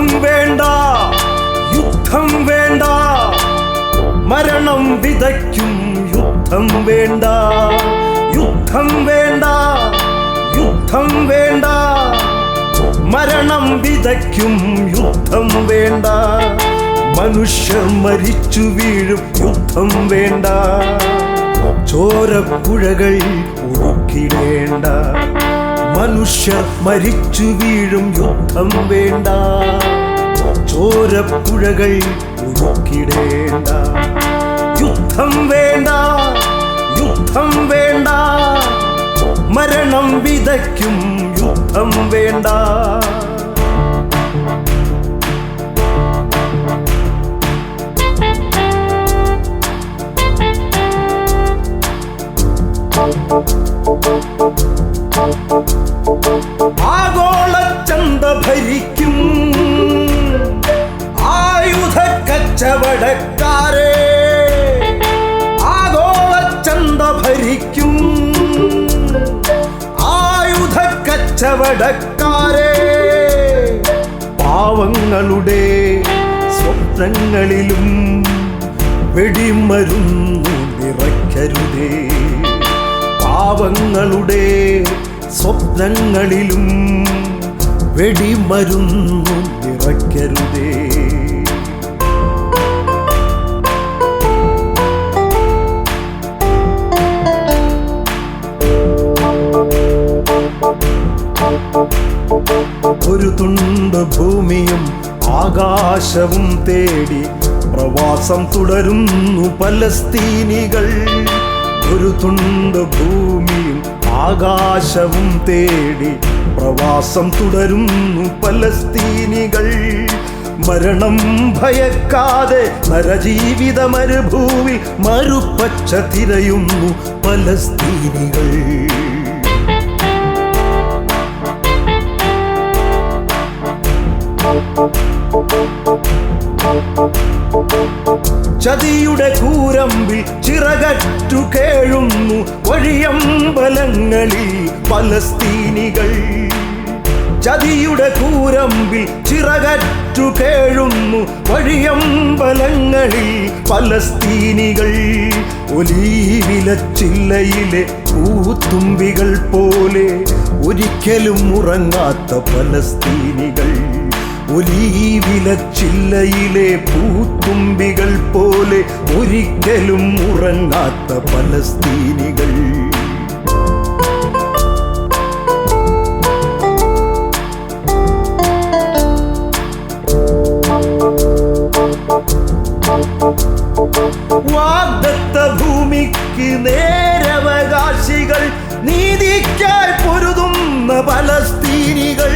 യുദ്ധം വേണ്ട, യുദ്ധം വേണ്ട, മരണം വിതയ്ക്കും യുദ്ധം വേണ്ട, യുദ്ധം വേണ്ട, യുദ്ധം വേണ്ട, മരണം വിതയ്ക്കും യുദ്ധം വേണ്ട, മനുഷ്യർ മരിച്ചു വീഴും യുദ്ധം വേണ്ട, ചോരപ്പുഴകൾ ഒഴുക്കിടേണ്ട, മനുഷ്യർ മരിച്ചു വീഴും യുദ്ധം വേണ്ട, ചോരപ്പുഴകൾ ഒഴുക്കിടേണ്ട, യുദ്ധം വേണ്ട, യുദ്ധം വേണ്ട, മരണം വിതയ്ക്കും യുദ്ധം വേണ്ട. ആഗോളചന്ത ഭരിക്കും ആയുധ കച്ചവടക്കാരെ, ആഗോളചന്ത ഭരിക്കും ആയുധ കച്ചവടക്കാരെ, പാവങ്ങളുടെ സ്വപ്നങ്ങളിലും വെടിമരുന്നു നിറയ്ക്കരുതേ, പാവങ്ങളുടെ സ്വപ്നങ്ങളിലും വെടിമരുന്നു നിറയ്ക്കരുതേ. ഒരു തുണ്ട് ഭൂമിയും ആകാശവും തേടി പ്രവാസം തുടരുന്നു പലസ്തീനികൾ, ഒരു തുണ്ട് ഭൂമിയും ആകാശവും തേടി പ്രവാസം തുടരുന്നു പലസ്തീനികൾ, മരണം ഭയക്കാതെ നരജീവിത മരുഭൂവിൽ മരുപ്പച്ച തിരയുന്നു പലസ്തീനികൾ. ചതിയുടെ കൂരമ്പിൽ ചിറകറ്റു കേഴുന്നു വഴിയമ്പലങ്ങളിൽ പലസ്തീനികൾ, ചതിയുടെ കൂരമ്പിൽ ചിറകറ്റു കേഴുന്നു വഴിയമ്പലങ്ങളിൽ പലസ്തീനികൾ, ഒലീവിലച്ചില്ലയിലെ പൂത്തുമ്പികൾ പോലെ ഒരിക്കലും ഉറങ്ങാത്ത പലസ്തീനികൾ, ഒലീവിലച്ചില്ലയിലെ പൂത്തുമ്പികൾ പോലെ ഒരിക്കലും ഉറങ്ങാത്ത പലസ്തീനികൾ. വാഗ്ദത്ത ഭൂമിക്ക് നേരവകാശികൾ, നീതിക്കായി പൊരുതുന്ന പലസ്തീനികൾ,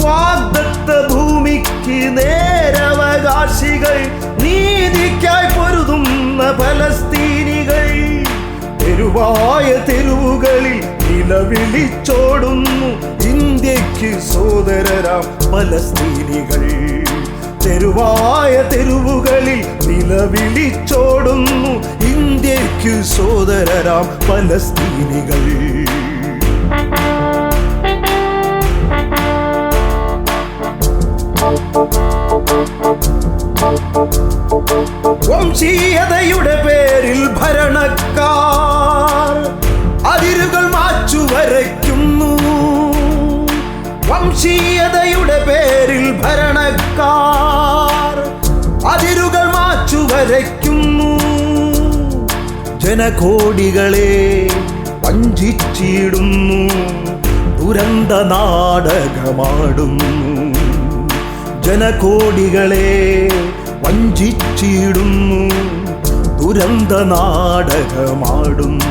വാഗ്ദത്ത ഭൂമിക്ക് നേരവകാശികൾ, നീതിക്കായി പൊരുതുന്ന പലസ്തീനികൾ, തെരുവായ തെരുവുകളിൽ നിലവിളിച്ചോടുന്നു ഇന്ത്യക്ക് സോദരരാം പലസ്തീനികൾ, തെരുവായ തെരുവുകളിൽ നിലവിളിച്ചോടുന്നു ഇന്ത്യക്ക് സോദരരാം പലസ്തീനികൾ. വംശീയതയുടെ പേരിൽ ഭരണക്കാർ അതിരുകൾ മാച്ചുവരയ്ക്കുന്നു, വംശീയതയുടെ പേരിൽ ഭരണക്കാർ അതിരുകൾ മാച്ചുവരയ്ക്കുന്നു, ജനകോടികളെ വഞ്ചിച്ചിടുന്നു, ദുരന്ത നാടകമാടുന്നു, ജനകോടികളെ വഞ്ചിച്ചിടുന്നു, ദുരന്ത നാടകമാടുന്നു.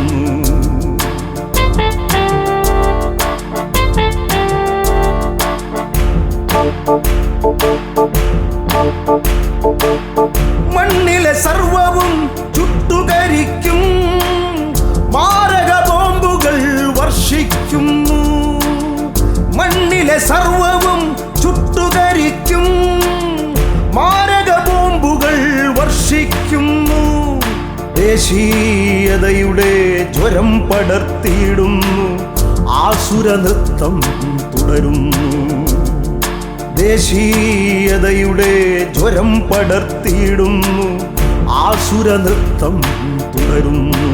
മണ്ണിലെ സർവവും ചുട്ടുകരിക്കും മാരക ബോംബുകൾ വർഷിക്കുന്നു, മണ്ണിലെ സർവവും ചുട്ടുകരിക്കും മാരക ബോംബുകൾ വർഷിക്കുന്നു, ദേശീയതയുടെ ജ്വരം പടർത്തിയിടുന്നു ആസുര നൃത്തം തുടരുന്നു. ദേശീയതയുടെ ജ്വരം പടർത്തിയിടുന്നു. ആസുര നൃത്തം തുടരുന്നു.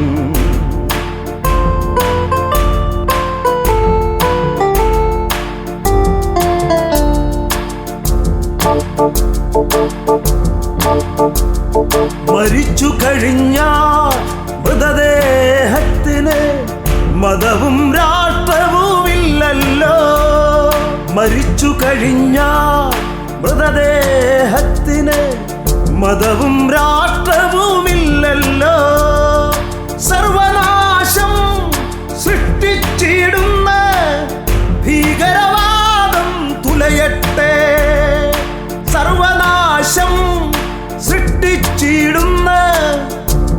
മരിച്ചു കഴിഞ്ഞ മൃതദേഹത്തിന് മതവും രാഷ്ട്രവുമില്ലല്ലോ. മരിച്ചു കഴിഞ്ഞ മൃതദേഹത്തിന് മതവും രാഷ്ട്രവുമില്ലല്ലോ. സർവനാശം സൃഷ്ടിച്ചിടുന്ന ഭീകരവാദം തുലയട്ടെ. സർവനാശം സൃഷ്ടിച്ചിടുന്ന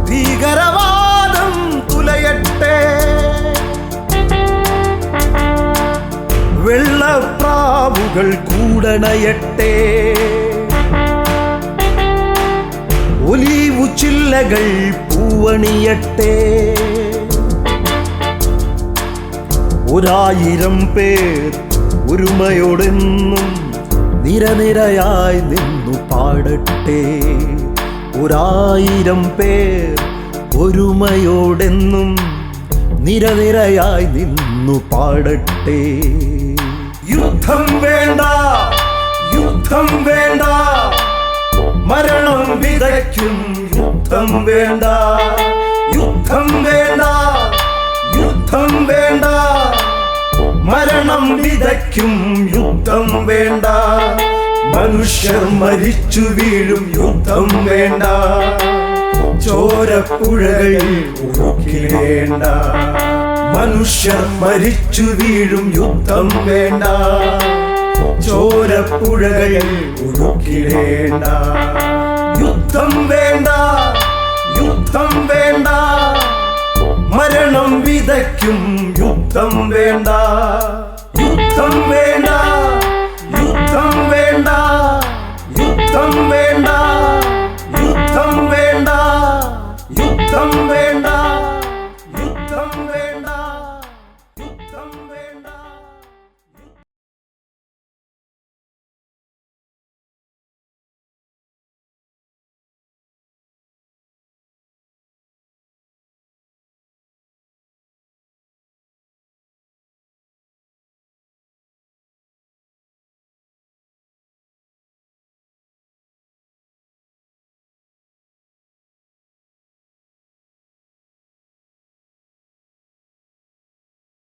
ഭീകരവാദം തുലയട്ടെ. വെള്ളപ്രാവുകൾ കൂടണയട്ടെ. ഒലീവു ചില്ലകൾ പൂവണിയട്ടെ. 1000 പേർ ഒരുമയോടെന്നും നിരനിരയായി നിന്നു പാടട്ടെ. 1000 പേർ ഒരുമയോടെന്നും നിരനിരയായി നിന്നു പാടട്ടെ. യുദ്ധം വേണ്ട, യുദ്ധം വേണ്ട, മരണം വിതയ്ക്കും. യുദ്ധം വേണ്ട, യുദ്ധം വേണ്ട, യുദ്ധം വേണ്ട, മരണം വിതയ്ക്കും. യുദ്ധം വേണ്ട, മനുഷ്യർ മരിച്ചു വീഴും. യുദ്ധം വേണ്ട, ചോരപ്പുഴകൾ ഒഴുക്കിടേണ്ട. മനുഷ്യർ മരിച്ചു വീഴും. യുദ്ധം വേണ്ട, ചോരപ്പുഴകൾ ഒഴുക്കിടേണ്ട. യുദ്ധം വേണ്ട, യുദ്ധം വേണ്ട, മരണം വിതയ്ക്കും. യുദ്ധം വേണ്ട.